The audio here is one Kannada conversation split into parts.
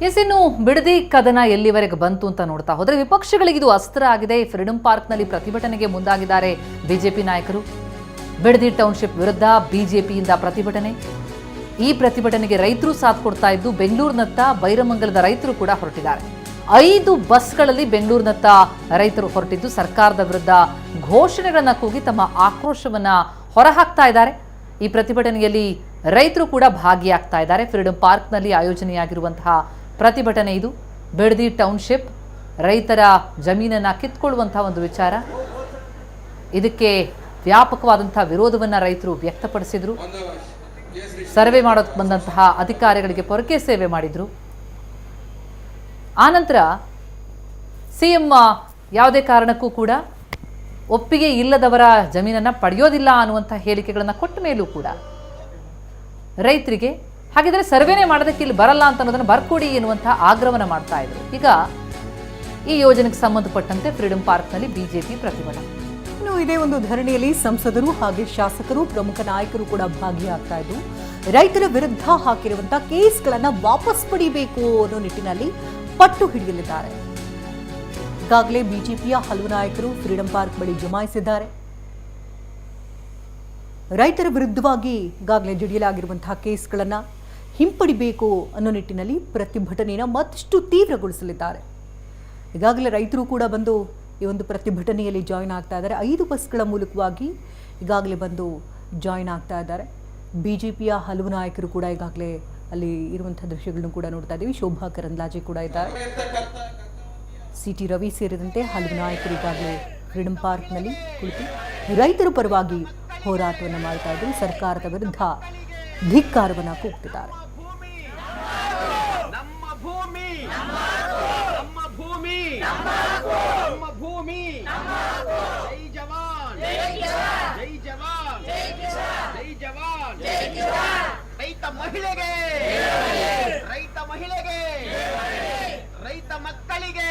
ಇನ್ನು ಬಿಡದಿ ಕದನ ಎಲ್ಲಿವರೆಗೆ ಬಂತು ಅಂತ ನೋಡ್ತಾ ಹೋದ್ರೆ ವಿಪಕ್ಷಗಳಿಗೆ ಇದು ಅಸ್ತ್ರ ಆಗಿದೆ. ಫ್ರೀಡಂ ಪಾರ್ಕ್ನಲ್ಲಿ ಪ್ರತಿಭಟನೆಗೆ ಮುಂದಾಗಿದ್ದಾರೆ ಬಿಜೆಪಿ ನಾಯಕರು. ಬಿಡದಿ ಟೌನ್ಶಿಪ್ ವಿರುದ್ಧ ಬಿಜೆಪಿಯಿಂದ ಪ್ರತಿಭಟನೆ. ಈ ಪ್ರತಿಭಟನೆಗೆ ರೈತರು ಸಾಥ್ ಕೊಡ್ತಾ ಇದ್ದು ಬೆಂಗಳೂರಿನತ್ತ ಬೈರಮಂಗಲದ ರೈತರು ಕೂಡ ಹೊರಟಿದ್ದಾರೆ. 5 ಬಸ್ಗಳಲ್ಲಿ ಬೆಂಗಳೂರಿನತ್ತ ರೈತರು ಹೊರಟಿದ್ದು ಸರ್ಕಾರದ ವಿರುದ್ಧ ಘೋಷಣೆಗಳನ್ನ ಕೂಗಿ ತಮ್ಮ ಆಕ್ರೋಶವನ್ನ ಹೊರಹಾಕ್ತಾ ಇದ್ದಾರೆ. ಈ ಪ್ರತಿಭಟನೆಯಲ್ಲಿ ರೈತರು ಕೂಡ ಭಾಗಿಯಾಗ್ತಾ ಇದ್ದಾರೆ. ಫ್ರೀಡಂ ಪಾರ್ಕ್ನಲ್ಲಿ ಆಯೋಜನೆಯಾಗಿರುವಂತಹ ಪ್ರತಿಭಟನೆ ಇದು. ಬಿಡದಿ ಟೌನ್ಶಿಪ್ ರೈತರ ಜಮೀನನ್ನ ಕಿತ್ಕೊಳ್ಳುವಂತಹ ಒಂದು ವಿಚಾರ. ಇದಕ್ಕೆ ವ್ಯಾಪಕವಾದಂತಹ ವಿರೋಧವನ್ನ ರೈತರು ವ್ಯಕ್ತಪಡಿಸಿದ್ರು. ಸರ್ವೆ ಮಾಡೋಕೆ ಬಂದಂತಹ ಅಧಿಕಾರಿಗಳಿಗೆ ಪೊರಕೆ ಸೇವೆ ಮಾಡಿದ್ರು. ಆನಂತರ ಸಿಎಂ ಯಾವುದೇ ಕಾರಣಕ್ಕೂ ಕೂಡ ಒಪ್ಪಿಗೆ ಇಲ್ಲದವರ ಜಮೀನನ್ನ ಪಡೆಯೋದಿಲ್ಲ ಅನ್ನುವಂಥ ಹೇಳಿಕೆಗಳನ್ನು ಕೊಟ್ಟ ಮೇಲೂ ಕೂಡ ರೈತರಿಗೆ ಹಾಗಿದ್ರೆ ಸರ್ವೇನೆ ಮಾಡೋದಕ್ಕೆ ಇಲ್ಲಿ ಬರಲ್ಲ ಅಂತ ಅನ್ನೋದನ್ನು ಬರ್ಕೊಡಿ ಎನ್ನುವಂಥ ಆಗ್ರಹವನ್ನ ಮಾಡ್ತಾ ಇದ್ರು. ಈಗ ಈ ಯೋಜನೆಗೆ ಸಂಬಂಧಪಟ್ಟಂತೆ ಫ್ರೀಡಂ ಪಾರ್ಕ್ನಲ್ಲಿ ಬಿಜೆಪಿ ಪ್ರತಿಭಟನೆ. ಇನ್ನು ಇದೇ ಒಂದು ಧರಣಿಯಲ್ಲಿ ಸಂಸದರು ಹಾಗೆ ಶಾಸಕರು ಪ್ರಮುಖ ನಾಯಕರು ಕೂಡ ಭಾಗಿಯಾಗ್ತಾ ಇದ್ದು ರೈತರ ವಿರುದ್ಧ ಹಾಕಿರುವಂತಹ ಕೇಸ್ಗಳನ್ನ ವಾಪಸ್ ಪಡಿಬೇಕು ಅನ್ನೋ ನಿಟ್ಟಿನಲ್ಲಿ ಪಟ್ಟು ಹಿಡಿಯಲಿದ್ದಾರೆ. ಈಗಾಗಲೇ ಬಿಜೆಪಿಯ ಹಲವು ನಾಯಕರು ಫ್ರೀಡಂ ಪಾರ್ಕ್ ಬಳಿ ಜಮಾಯಿಸಿದ್ದಾರೆ. ರೈತರ ವಿರುದ್ಧವಾಗಿ ಈಗಾಗಲೇ ಜಡಿಯಲಾಗಿರುವಂತಹ ಕೇಸ್ಗಳನ್ನ ಹಿಂಪಡಿಬೇಕು ಅನ್ನೋ ನಿಟ್ಟಿನಲ್ಲಿ ಪ್ರತಿಭಟನೆಯನ್ನು ಮತ್ತಷ್ಟು ತೀವ್ರಗೊಳಿಸಲಿದ್ದಾರೆ. ಈಗಾಗಲೇ ರೈತರು ಕೂಡ ಬಂದು ಈ ಒಂದು ಪ್ರತಿಭಟನೆಯಲ್ಲಿ ಜಾಯಿನ್ ಆಗ್ತಾ ಇದ್ದಾರೆ. 5 ಬಸ್ಗಳ ಮೂಲಕವಾಗಿ ಈಗಾಗಲೇ ಬಂದು ಜಾಯಿನ್ ಆಗ್ತಾ ಇದ್ದಾರೆ. ಬಿಜೆಪಿಯ ಹಲವು ನಾಯಕರು ಕೂಡ ಈಗಾಗಲೇ ಅಲ್ಲಿ ಇರುವಂತಹ ದೃಶ್ಯಗಳನ್ನು ಕೂಡ ನೋಡ್ತಾ ಇದ್ದೀವಿ. ಶೋಭಾ ಕರಂದ್ಲಾಜೆ ಕೂಡ ಇದ್ದಾರೆ. ಸಿಟಿ ರವಿ ಸೇರಿದಂತೆ ಹಲವು ನಾಯಕರು ಈಗಾಗಲೇ ಫ್ರೀಡಂ ಪಾರ್ಕ್ನಲ್ಲಿ ಕುಳಿತು ರೈತರ ಪರವಾಗಿ ಹೋರಾಟವನ್ನು ಮಾಡ್ತಾ ಇದ್ದು ಸರ್ಕಾರದ ವಿರುದ್ಧ ಧಿಕ್ಕಾರವನ್ನು ಕೂಗ್ತಿದ್ದಾರೆ. ರೈತ ಮಹಿಳೆಗೆ, ರೈತ ಮಕ್ಕಳಿಗೆ.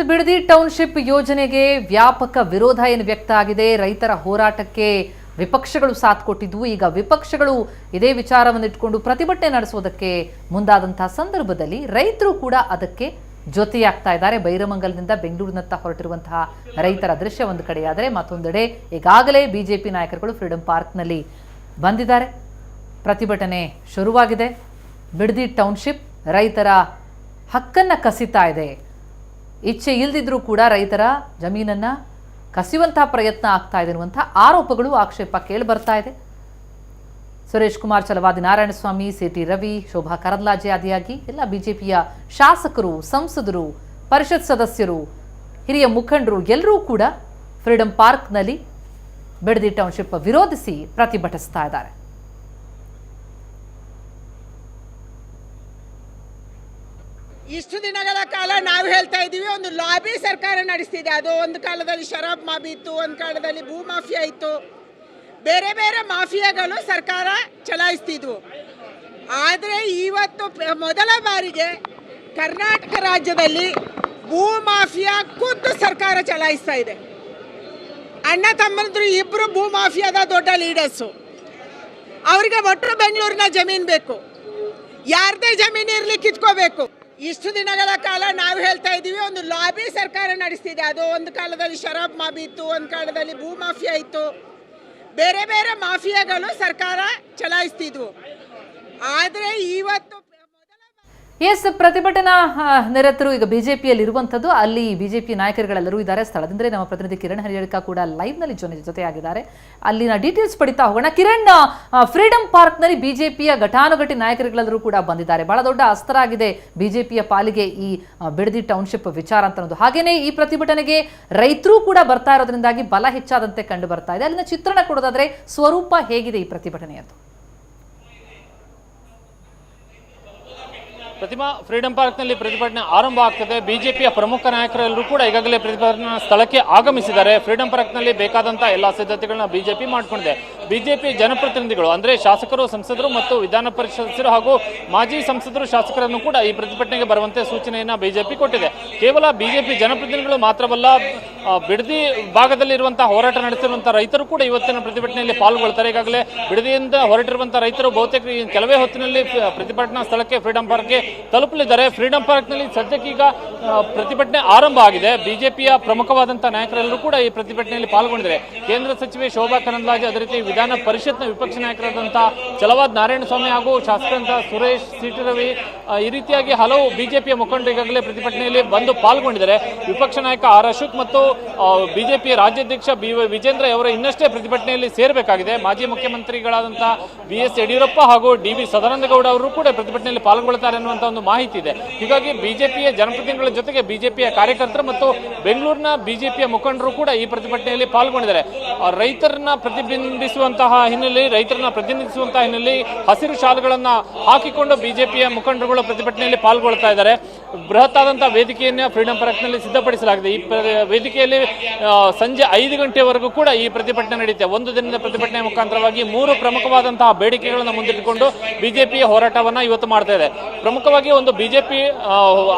ಬಿಡದಿ ಟೌನ್ಶಿಪ್ ಯೋಜನೆಗೆ ವ್ಯಾಪಕ ವಿರೋಧ ಏನು ವ್ಯಕ್ತ ಆಗಿದೆ. ರೈತರ ಹೋರಾಟಕ್ಕೆ ವಿಪಕ್ಷಗಳು ಸಾಥ್ ಕೊಟ್ಟಿದ್ವು. ಈಗ ವಿಪಕ್ಷಗಳು ಇದೇ ವಿಚಾರವನ್ನು ಇಟ್ಕೊಂಡು ಪ್ರತಿಭಟನೆ ನಡೆಸೋದಕ್ಕೆ ಮುಂದಾದಂತಹ ಸಂದರ್ಭದಲ್ಲಿ ರೈತರು ಕೂಡ ಅದಕ್ಕೆ ಜೊತೆಯಾಗ್ತಾ ಇದ್ದಾರೆ. ಬೈರಮಂಗಲದಿಂದ ಬೆಂಗಳೂರಿನತ್ತ ಹೊರಟಿರುವಂತಹ ರೈತರ ದೃಶ್ಯ ಒಂದು ಕಡೆಯಾದರೆ ಮತ್ತೊಂದೆಡೆ ಈಗಾಗಲೇ ಬಿಜೆಪಿ ನಾಯಕರುಗಳು ಫ್ರೀಡಂ ಪಾರ್ಕ್ನಲ್ಲಿ ಬಂದಿದ್ದಾರೆ. ಪ್ರತಿಭಟನೆ ಶುರುವಾಗಿದೆ. ಬಿಡದಿ ಟೌನ್ಶಿಪ್ ರೈತರ ಹಕ್ಕನ್ನು ಕಸಿತಾ ಇದೆ. ಇಚ್ಛೆ ಇಲ್ಲದಿದ್ರೂ ಕೂಡ ರೈತರ ಜಮೀನನ್ನು ಕಸಿಯುವಂತಹ ಪ್ರಯತ್ನ ಆಗ್ತಾ ಇದೆ ಅನ್ನುವಂಥ ಆರೋಪಗಳು, ಆಕ್ಷೇಪ ಕೇಳಿ ಬರ್ತಾ ಇದೆ. ಸುರೇಶ್ ಕುಮಾರ್, ಚಲವಾದಿ ನಾರಾಯಣಸ್ವಾಮಿ, ಸಿಟಿ ರವಿ, ಶೋಭಾ ಕರಂದ್ಲಾಜೆ ಆದಿಯಾಗಿ ಎಲ್ಲ ಬಿಜೆಪಿಯ ಶಾಸಕರು, ಸಂಸದರು, ಪರಿಷತ್ ಸದಸ್ಯರು, ಹಿರಿಯ ಮುಖಂಡರು ಎಲ್ಲರೂ ಕೂಡ ಫ್ರೀಡಂ ಪಾರ್ಕ್ನಲ್ಲಿ ಬಿಡದಿ ಟೌನ್ಶಿಪ್ ವಿರೋಧಿಸಿ ಪ್ರತಿಭಟಿಸ್ತಾ ಇದ್ದಾರೆ. ಇಷ್ಟು ದಿನಗಳ ಕಾಲ ನಾವು ಹೇಳ್ತಾ ಇದ್ದೀವಿ, ಒಂದು ಲಾಬಿ ಸರ್ಕಾರ ನಡೆಸ್ತಿದೆ. ಅದು ಒಂದು ಕಾಲದಲ್ಲಿ ಶರಾಬ್ ಮಾಫಿ ಇತ್ತು, ಒಂದು ಕಾಲದಲ್ಲಿ ಭೂ ಮಾಫಿಯಾ ಇತ್ತು, ಬೇರೆ ಬೇರೆ ಮಾಫಿಯಾಗಳು ಸರ್ಕಾರ ಚಲಾಯಿಸ್ತಿದ್ವು. ಆದರೆ ಇವತ್ತು ಮೊದಲ ಬಾರಿಗೆ ಕರ್ನಾಟಕ ರಾಜ್ಯದಲ್ಲಿ ಭೂ ಮಾಫಿಯಾ ಖುದ್ದು ಸರ್ಕಾರ ಚಲಾಯಿಸ್ತಾ ಇದೆ. ಅಣ್ಣ ತಮ್ಮಂದ್ರು ಇಬ್ಬರು ಭೂ ಮಾಫಿಯಾದ ದೊಡ್ಡ ಲೀಡರ್ಸು. ಅವರಿಗೆ ಒಟ್ಟು ಬೆಂಗಳೂರಿನ ಜಮೀನು ಬೇಕು, ಯಾರದೇ ಜಮೀನು ಇರಲಿ ಕಿತ್ಕೋಬೇಕು. ಇಷ್ಟು ದಿನಗಳ ಕಾಲ ನಾವು ಹೇಳ್ತಾ ಇದ್ದೀವಿ, ಒಂದು ಲಾಬಿ ಸರ್ಕಾರ ನಡೆಸ್ತಿದೆ. ಅದು ಒಂದು ಕಾಲದಲ್ಲಿ ಶರಾಬ್ ಮಾಫಿ ಇತ್ತು, ಒಂದು ಕಾಲದಲ್ಲಿ ಭೂ ಮಾಫಿಯಾ ಇತ್ತು, ಬೇರೆ ಬೇರೆ ಮಾಫಿಯಾಗಳು ಸರ್ಕಾರ ಚಲಾಯಿಸ್ತಿದ್ವು. ಆದರೆ ಇವತ್ತು ಪ್ರತಿಭಟನಾ ನಿರತರು ಈಗ ಬಿಜೆಪಿಯಲ್ಲಿ ಇರುವಂಥದ್ದು. ಅಲ್ಲಿ ಬಿಜೆಪಿ ನಾಯಕರುಗಳೆಲ್ಲರೂ ಇದ್ದಾರೆ. ಸ್ಥಳದಿಂದಲೇ ನಮ್ಮ ಪ್ರತಿನಿಧಿ ಕಿರಣ್ ಹರಿಯಡ್ಕ ಕೂಡ ಲೈವ್ನಲ್ಲಿ ಜೊತೆಯಾಗಿದ್ದಾರೆ. ಅಲ್ಲಿನ ಡೀಟೇಲ್ಸ್ ಪಡಿತಾ ಹೋಗೋಣ. ಕಿರಣ್, ಫ್ರೀಡಂ ಪಾರ್ಕ್ನಲ್ಲಿ ಬಿಜೆಪಿಯ ಘಟಾನುಘಟಿ ನಾಯಕರುಗಳೆಲ್ಲರೂ ಕೂಡ ಬಂದಿದ್ದಾರೆ. ಬಹಳ ದೊಡ್ಡ ಅಸ್ತ್ರ ಆಗಿದೆ ಬಿಜೆಪಿಯ ಪಾಲಿಗೆ ಈ ಬಿಡದಿ ಟೌನ್ಶಿಪ್ ವಿಚಾರ ಅಂತ ಅನ್ನೋದು. ಹಾಗೇನೇ ಈ ಪ್ರತಿಭಟನೆಗೆ ರೈತರು ಕೂಡ ಬರ್ತಾ ಇರೋದ್ರಿಂದಾಗಿ ಬಲ ಹೆಚ್ಚಾದಂತೆ ಕಂಡು ಬರ್ತಾ ಇದೆ. ಅಲ್ಲಿನ ಚಿತ್ರಣ ಕೊಡೋದಾದ್ರೆ ಸ್ವರೂಪ ಹೇಗಿದೆ ಈ ಪ್ರತಿಭಟನೆಯದ್ದು? ಪ್ರತಿಮಾ, ಫ್ರೀಡಂ ಪಾರ್ಕ್ನಲ್ಲಿ ಪ್ರತಿಭಟನೆ ಆರಂಭ ಆಗ್ತದೆ. ಬಿಜೆಪಿಯ ಪ್ರಮುಖ ನಾಯಕರೆಲ್ಲರೂ ಕೂಡ ಈಗಾಗಲೇ ಪ್ರತಿಭಟನಾ ಸ್ಥಳಕ್ಕೆ ಆಗಮಿಸಿದ್ದಾರೆ. ಫ್ರೀಡಂ ಪಾರ್ಕ್ನಲ್ಲಿ ಬೇಕಾದಂಥ ಎಲ್ಲ ಸಿದ್ಧತೆಗಳನ್ನ ಬಿಜೆಪಿ ಮಾಡಿಕೊಂಡಿದೆ. ಬಿಜೆಪಿ ಜನಪ್ರತಿನಿಧಿಗಳು ಅಂದ್ರೆ ಶಾಸಕರು, ಸಂಸದರು ಮತ್ತು ವಿಧಾನ ಪರಿಷತ್ ಸದಸ್ಯರು ಹಾಗೂ ಮಾಜಿ ಸಂಸದರು, ಶಾಸಕರನ್ನು ಕೂಡ ಈ ಪ್ರತಿಭಟನೆಗೆ ಬರುವಂತೆ ಸೂಚನೆಯನ್ನ ಬಿಜೆಪಿ ಕೊಟ್ಟಿದೆ. ಕೇವಲ ಬಿಜೆಪಿ ಜನಪ್ರತಿನಿಧಿಗಳು ಮಾತ್ರವಲ್ಲ, ಬಿಡದಿ ಭಾಗದಲ್ಲಿರುವಂತಹ ಹೋರಾಟ ನಡೆಸಿರುವಂತಹ ರೈತರು ಕೂಡ ಇವತ್ತಿನ ಪ್ರತಿಭಟನೆಯಲ್ಲಿ ಪಾಲ್ಗೊಳ್ತಾರೆ. ಈಗಾಗಲೇ ಬಿಡದಿಯಿಂದ ಹೊರಟಿರುವಂತಹ ರೈತರು ಬಹುತೇಕ ಕೆಲವೇ ಹೊತ್ತಿನಲ್ಲಿ ಪ್ರತಿಭಟನಾ ಸ್ಥಳಕ್ಕೆ ಫ್ರೀಡಂ ಪಾರ್ಕ್ಗೆ ತಲುಪಲಿದ್ದಾರೆ. ಫ್ರೀಡಂ ಪಾರ್ಕ್ನಲ್ಲಿ ಸದ್ಯಕ್ಕೀಗ ಪ್ರತಿಭಟನೆ ಆರಂಭ ಆಗಿದೆ. ಬಿಜೆಪಿಯ ಪ್ರಮುಖವಾದಂತಹ ನಾಯಕರೆಲ್ಲರೂ ಕೂಡ ಈ ಪ್ರತಿಭಟನೆಯಲ್ಲಿ ಪಾಲ್ಗೊಂಡಿದ್ದಾರೆ. ಕೇಂದ್ರ ಸಚಿವೆ ಶೋಭಾ ಕರಂದ್ಲಾಜೆ, ಅದೇ ರೀತಿ ವಿಧಾನ ಪರಿಷತ್ನ ವಿಪಕ್ಷ ನಾಯಕರಾದಂತಹ ಛಲವಾದ್ ನಾರಾಯಣಸ್ವಾಮಿ ಹಾಗೂ ಶಾಸಕರಂತಹ ಸುರೇಶ್ ಸಿಟಿ ರವಿ, ಈ ರೀತಿಯಾಗಿ ಹಲವು ಬಿಜೆಪಿಯ ಮುಖಂಡರು ಈಗಾಗಲೇ ಪ್ರತಿಭಟನೆಯಲ್ಲಿ ಬಂದು ಪಾಲ್ಗೊಂಡಿದ್ದಾರೆ. ವಿಪಕ್ಷ ನಾಯಕ ಆರ್ ಅಶೋಕ್ ಮತ್ತು ಬಿಜೆಪಿ ರಾಜ್ಯಾಧ್ಯಕ್ಷ ವಿಜೇಂದ್ರ ಅವರು ಇನ್ನಷ್ಟೇ ಪ್ರತಿಭಟನೆಯಲ್ಲಿ ಸೇರಬೇಕಾಗಿದೆ. ಮಾಜಿ ಮುಖ್ಯಮಂತ್ರಿಗಳಾದಂತಹ BS ಯಡಿಯೂರಪ್ಪ ಹಾಗೂ DV ಸದಾನಂದಗೌಡ ಅವರು ಕೂಡ ಪ್ರತಿಭಟನೆಯಲ್ಲಿ ಪಾಲ್ಗೊಳ್ಳುತ್ತಾರೆ ಅನ್ನುವಂತ ಒಂದು ಮಾಹಿತಿ ಇದೆ. ಹೀಗಾಗಿ ಬಿಜೆಪಿಯ ಜನಪ್ರತಿನಿಧಿಗಳ ಜೊತೆಗೆ ಬಿಜೆಪಿಯ ಕಾರ್ಯಕರ್ತರು ಮತ್ತು ಬೆಂಗಳೂರಿನ ಬಿಜೆಪಿಯ ಮುಖಂಡರು ಕೂಡ ಈ ಪ್ರತಿಭಟನೆಯಲ್ಲಿ ಪಾಲ್ಗೊಂಡಿದ್ದಾರೆ. ರೈತರನ್ನ ಪ್ರತಿಬಿಂಬಿಸುವಂತಹ ಹಿನ್ನೆಲೆಯಲ್ಲಿ, ರೈತರನ್ನ ಪ್ರತಿನಿಧಿಸುವಂತಹ ಹಿನ್ನೆಲೆಯಲ್ಲಿ ಹಸಿರು ಶಾಲುಗಳನ್ನ ಹಾಕಿಕೊಂಡು ಬಿಜೆಪಿಯ ಮುಖಂಡರುಗಳು ಪ್ರತಿಭಟನೆಯಲ್ಲಿ ಪಾಲ್ಗೊಳ್ತಾ ಇದ್ದಾರೆ. ಬೃಹತ್ ಆದಂತಹ ವೇದಿಕೆಯನ್ನ ಫ್ರೀಡಂ ಪಾರ್ಕ್ ನಲ್ಲಿ ಸಿದ್ಧಪಡಿಸಲಾಗಿದೆ. ಈ ವೇದಿಕೆಯಲ್ಲಿ ಸಂಜೆ 5 ಗಂಟೆವರೆಗೂ ಕೂಡ ಈ ಪ್ರತಿಭಟನೆ ನಡೆಯುತ್ತೆ. ಒಂದು ದಿನದ ಪ್ರತಿಭಟನೆ ಮುಖಾಂತರವಾಗಿ 3 ಪ್ರಮುಖವಾದಂತಹ ಬೇಡಿಕೆಗಳನ್ನು ಮುಂದಿಟ್ಟುಕೊಂಡು ಬಿಜೆಪಿಯ ಹೋರಾಟವನ್ನ ಇವತ್ತು ಮಾಡ್ತಾ ಇದೆ. ಪ್ರಮುಖವಾಗಿ ಒಂದು ಬಿಜೆಪಿ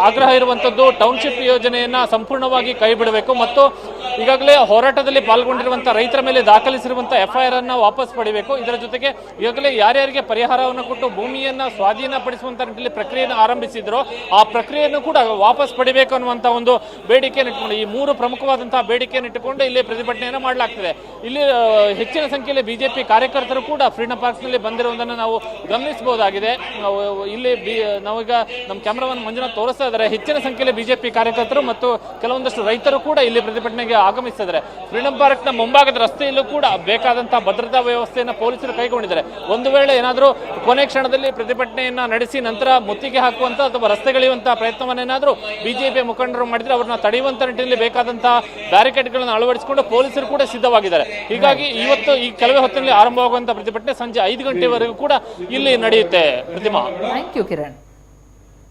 ಆಗ್ರಹ ಇರುವಂತದ್ದು ಟೌನ್ಶಿಪ್ ಯೋಜನೆಯನ್ನ ಸಂಪೂರ್ಣವಾಗಿ ಕೈ ಬಿಡಬೇಕು ಮತ್ತು ಈಗಾಗಲೇ ಹೋರಾಟದಲ್ಲಿ ಪಾಲ್ಗೊಂಡಿರುವಂತಹ ರೈತರ ಮೇಲೆ ದಾಖಲಿಸಿರುವಂತಹ FIR ಅನ್ನ ವಾಪಸ್ ಪಡಿಬೇಕು. ಇದರ ಜೊತೆಗೆ ಈಗಾಗಲೇ ಯಾರ್ಯಾರಿಗೆ ಪರಿಹಾರವನ್ನು ಕೊಟ್ಟು ಭೂಮಿಯನ್ನ ಸ್ವಾಧೀನಪಡಿಸುವಂತ ನಿಟ್ಟಿನಲ್ಲಿ ಪ್ರಕ್ರಿಯೆಯನ್ನು ಆರಂಭಿಸಿದ್ರು, ಆ ಪ್ರಕ್ರಿಯೆಯನ್ನು ಕೂಡ ವಾಪಸ್ ಪಡಿಬೇಕು ಅನ್ನುವಂತ ಒಂದು ಬೇಡಿಕೆಯನ್ನು ಇಟ್ಟುಕೊಂಡು, ಈ 3 ಪ್ರಮುಖವಾದಂತಹ ಬೇಡಿಕೆಯನ್ನು ಇಟ್ಟುಕೊಂಡು ಇಲ್ಲಿ ಪ್ರತಿಭಟನೆಯನ್ನು ಮಾಡಲಾಗ್ತದೆ. ಇಲ್ಲಿ ಹೆಚ್ಚಿನ ಸಂಖ್ಯೆಯಲ್ಲಿ ಬಿಜೆಪಿ ಕಾರ್ಯಕರ್ತರು ಕೂಡ ಫ್ರೀಡಂ ಪಾರ್ಕ್ ನಲ್ಲಿ ಬಂದಿರುವುದನ್ನು ನಾವು ಗಮನಿಸಬಹುದಾಗಿದೆ. ಇಲ್ಲಿ ನಾವೀಗ ನಮ್ಮ ಕ್ಯಾಮರಾಮನ್ ಮಂಜುನಾಥ್ ತೋರಿಸ್ತಾ ಇದ್ದಾರೆ. ಹೆಚ್ಚಿನ ಸಂಖ್ಯೆಯಲ್ಲಿ ಬಿಜೆಪಿ ಕಾರ್ಯಕರ್ತರು ಮತ್ತು ಕೆಲವೊಂದಷ್ಟು ರೈತರು ಕೂಡ ಇಲ್ಲಿ ಪ್ರತಿಭಟನೆಗೆ ಆಗಮಿಸಿದ್ದಾರೆ. ಫ್ರೀಡಂ ಪಾರ್ಕ್ ನ ಮುಂಭಾಗದ ರಸ್ತೆಯಲ್ಲೂ ಕೂಡ ಬೇಕಾದಂತಹ ಭದ್ರತಾ ವ್ಯವಸ್ಥೆಯನ್ನು ಪೊಲೀಸರು ಕೈಗೊಂಡಿದ್ದಾರೆ. ಒಂದು ವೇಳೆ ಏನಾದರೂ ಕೊನೆ ಕ್ಷಣದಲ್ಲಿ ಪ್ರತಿಭಟನೆಯನ್ನ ನಡೆಸಿ ನಂತರ ಮುತ್ತಿಗೆ ಹಾಕುವಂತ ಅಥವಾ ರಸ್ತೆಗಳಿಯುವಂತಹ ಪ್ರಯತ್ನವನ್ನೇನಾದರೂ ಬಿಜೆಪಿ ಮುಖಂಡರು ಮಾಡಿದ್ರೆ ಅವರನ್ನ ತಡೆಯುವಂತ ನಿಟ್ಟಿನಲ್ಲಿ ಬೇಕಾದಂತಹ ಬ್ಯಾರಿಕೇಡ್ಗಳನ್ನು ಅಳವಡಿಸಿಕೊಂಡು ಪೊಲೀಸರು ಕೂಡ ಸಿದ್ಧವಾಗಿದ್ದಾರೆ. ಹೀಗಾಗಿ ಇವತ್ತು ಈ ಕೆಲವೇ ಹೊತ್ತಿನಲ್ಲಿ ಆರಂಭವಾಗುವಂತಹ ಪ್ರತಿಭಟನೆ ಸಂಜೆ 5 ಗಂಟೆವರೆಗೂ ಕೂಡ ಇಲ್ಲಿ ನಡೆಯುತ್ತೆ. ಪ್ರತಿಮಾ, ಥ್ಯಾಂಕ್ ಯು ಕಿರಣ್.